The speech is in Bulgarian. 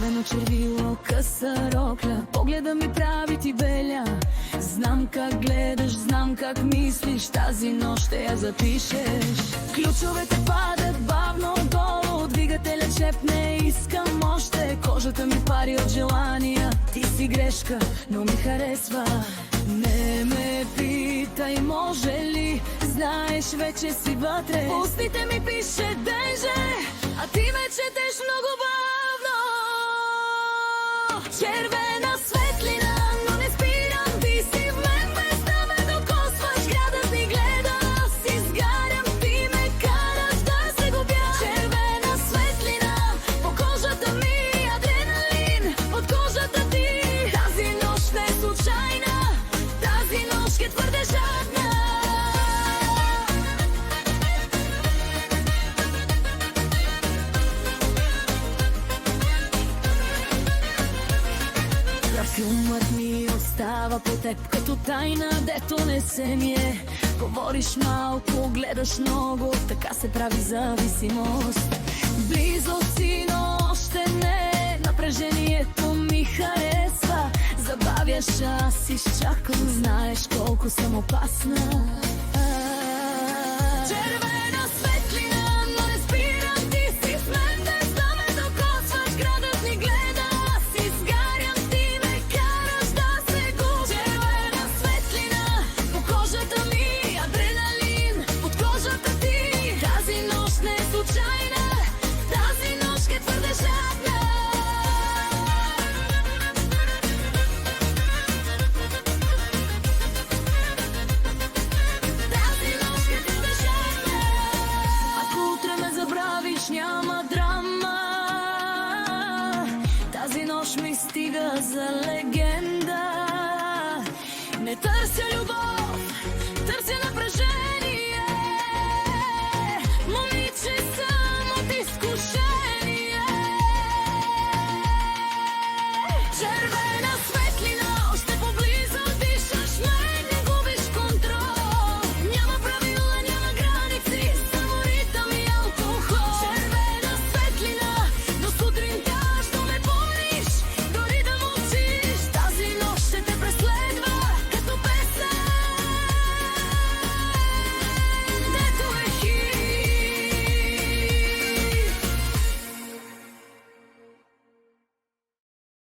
червено червило, къса рокля, погледа ми прави ти беля. Знам как гледаш, знам как мислиш, тази нощ ще я запишеш. Ключовете падат бавно долу, двигателя чепне, искам още. Кожата ми пари от желания, ти си грешка, но ми харесва. Не ме питай, може ли, знаеш, вече си вътре. Устните ми пише даже, а ти ме четеш много бавно. Червена светлина, но не спирам, ти си в мен, без да ме докосваш. Градът ни гледа, аз изгарям, ти ме караш да се губя. Червена светлина, по кожата ми адреналин, под кожата ти. Тази нощ не е случайна, тази нощ е твърде жадна. Парфюмът ми остава по теб като тайна, дето не се мие. Говориш малко, гледаш много, така се прави зависимост. Близо си, но още не, напрежението ми харесва. Забавяш, аз изчакам, знаеш колко съм опасна. Червена свет